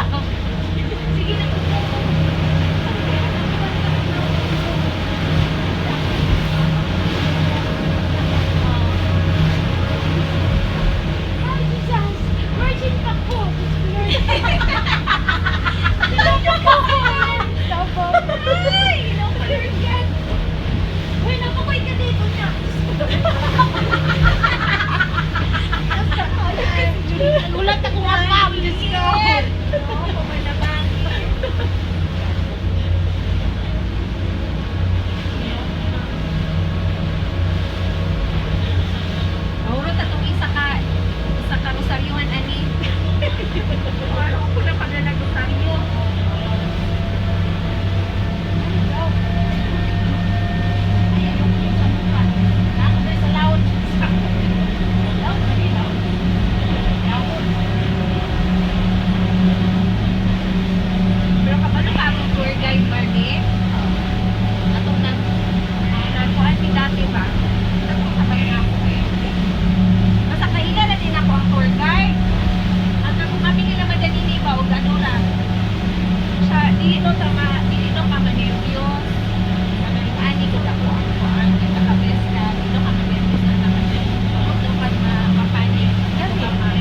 Sige na. Ay, Jesus! Virgin pa po! Tinapos ko ko! Tapos! Ay! Inapalir yan! Uy, napakoy ka dito niya! Nagulat ako nga pa! Diyos ko! Oo, pumalabang. Mahurot atong isa ka rosaryohan, ani. Parang ako na pala nag-rosaryo. Ay, ayaw ko yung sa mukha. Nakakabay sa laon. Laon, mali laon. Laon. Pero kapano ka akong tour guide, Barbie? Atong nagkuhan mi dati ba?